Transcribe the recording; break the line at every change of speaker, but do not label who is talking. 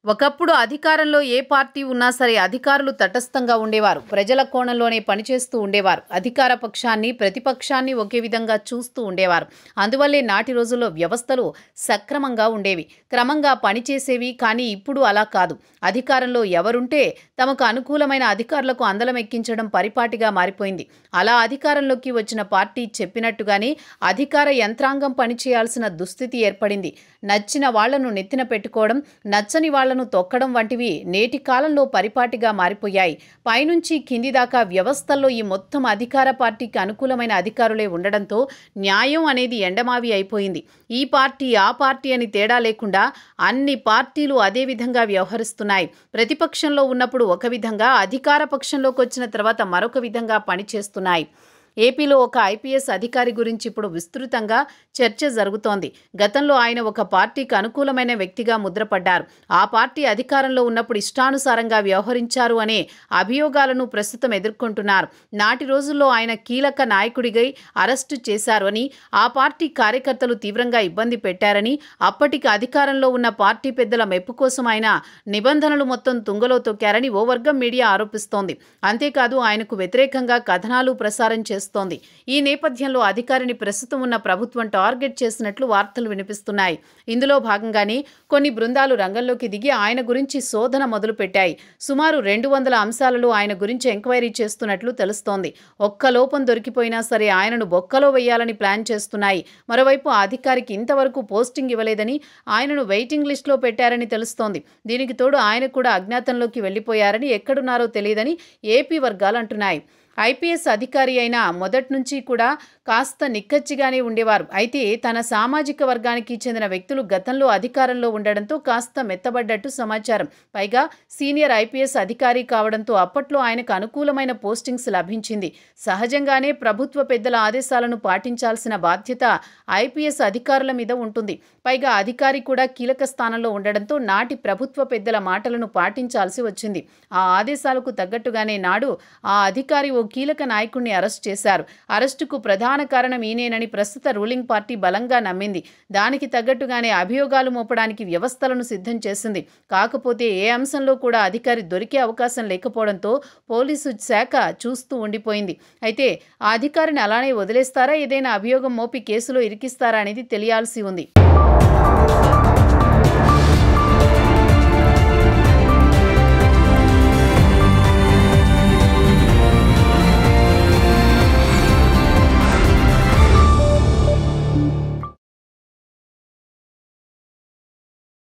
ఒకప్పుడు అధికారంలో ఏ పార్టీ ఉన్నా సరే అధికారులు తటస్థంగా ఉండేవారు. ప్రజల కోణంలోనే పనిచేస్తూ ఉండేవారు. అధికార పక్షాన్ని, ప్రతిపక్షాన్ని ఒకే విధంగా చూస్తూ ఉండేవారు. అందువల్లే నాటి రోజుల్లో వ్యవస్థలు సక్రమంగా ఉండేవి, క్రమంగా పనిచేసేవి. కానీ ఇప్పుడు అలా కాదు. అధికారంలో ఎవరుంటే తమకు అనుకూలమైన అధికారులకు అందలం ఎక్కించడం పరిపాటిగా మారిపోయింది. అలా అధికారంలోకి వచ్చిన పార్టీ చెప్పినట్టుగానే అధికార యంత్రాంగం పనిచేయాల్సిన దుస్థితి ఏర్పడింది. నచ్చిన వాళ్లను నెత్తిన పెట్టుకోవడం, నచ్చని వాళ్లను తొక్కడం వంటివి నేటి కాలంలో పరిపాటిగా మారిపోయాయి. పైనుంచి కింది దాకా వ్యవస్థల్లో ఈ మొత్తం అధికార పార్టీకి అనుకూలమైన అధికారులే ఉండడంతో న్యాయం అనేది ఎండమావి అయిపోయింది. ఈ పార్టీ ఆ పార్టీ అని తేడా లేకుండా అన్ని పార్టీలు అదే విధంగా వ్యవహరిస్తున్నాయి. ప్రతిపక్షంలో ఉన్నప్పుడు ఒక విధంగా, అధికార పక్షంలోకి వచ్చిన తర్వాత మరొక విధంగా పనిచేస్తున్నాయి. ఏపీలో ఒక ఐపీఎస్ అధికారి గురించి ఇప్పుడు విస్తృతంగా చర్చ జరుగుతోంది. గతంలో ఆయన ఒక పార్టీకి అనుకూలమైన వ్యక్తిగా ముద్రపడ్డారు. ఆ పార్టీ అధికారంలో ఉన్నప్పుడు ఇష్టానుసారంగా వ్యవహరించారు అనే అభియోగాలను ప్రస్తుతం ఎదుర్కొంటున్నారు. నాటి రోజుల్లో ఆయన కీలక నాయకుడిగా అరెస్టు చేశారు అని, ఆ పార్టీ కార్యకర్తలు తీవ్రంగా ఇబ్బంది పెట్టారని, అప్పటికి అధికారంలో ఉన్న పార్టీ పెద్దల మెప్పు కోసం ఆయన నిబంధనలు మొత్తం తుంగలో తొక్కారని ఓ వర్గం మీడియా ఆరోపిస్తోంది. అంతేకాదు ఆయనకు వ్యతిరేకంగా కథనాలు ప్రసారం చేస్తోంది. ఈ నేపథ్యంలో అధికారిని ప్రస్తుతం ఉన్న ప్రభుత్వం టార్గెట్ చేసినట్లు వార్తలు వినిపిస్తున్నాయి. ఇందులో భాగంగానే కొన్ని బృందాలు రంగంలోకి దిగి ఆయన గురించి శోధన మొదలుపెట్టాయి. సుమారు 200 అంశాలలో ఆయన గురించి ఎంక్వైరీ చేస్తున్నట్లు తెలుస్తోంది. ఒక్క లోపం దొరికిపోయినా సరే ఆయనను బొక్కలో వేయాలని ప్లాన్ చేస్తున్నాయి. మరోవైపు ఆ అధికారికి ఇంతవరకు పోస్టింగ్ ఇవ్వలేదని, ఆయనను వెయిటింగ్ లిస్టులో పెట్టారని తెలుస్తోంది. దీనికి తోడు ఆయన కూడా అజ్ఞాతంలోకి వెళ్లిపోయారని, ఎక్కడున్నారో తెలియదని ఏపీ వర్గాలు అంటున్నాయి. ఐపీఎస్ అధికారి అయిన మొదటి నుంచి కూడా కాస్త నిక్కచ్చిగానే ఉండేవారు. అయితే తన సామాజిక వర్గానికి చెందిన వ్యక్తులు గతంలో అధికారంలో ఉండడంతో కాస్త మెత్తబడ్డట్టు సమాచారం. పైగా సీనియర్ ఐపీఎస్ అధికారి కావడంతో అప్పట్లో ఆయనకు అనుకూలమైన పోస్టింగ్స్ లభించింది. సహజంగానే ప్రభుత్వ పెద్దల ఆదేశాలను పాటించాల్సిన బాధ్యత ఐపీఎస్ అధికారుల మీద ఉంటుంది. పైగా అధికారి కూడా కీలక స్థానంలో ఉండడంతో నాటి ప్రభుత్వ పెద్దల మాటలను పాటించాల్సి వచ్చింది. ఆ ఆదేశాలకు తగ్గట్టుగానే నాడు ఆ అధికారి ఓ కీలక నాయకుడిని అరెస్ట్ చేశారు. అరెస్టుకు ప్రధాన కారణం ఈయనేనని ప్రస్తుత రూలింగ్ పార్టీ బలంగా నమ్మింది. దానికి తగ్గట్టుగానే అభియోగాలు మోపడానికి వ్యవస్థలను సిద్ధం చేసింది. కాకపోతే ఏ అంశంలో కూడా అధికారి దొరికే అవకాశం లేకపోవడంతో పోలీసు శాఖ చూస్తూ ఉండిపోయింది. అయితే ఆ అధికారిని అలానే వదిలేస్తారా, ఏదైనా అభియోగం మోపి కేసులో ఇరికిస్తారా అనేది తెలియాల్సి ఉంది.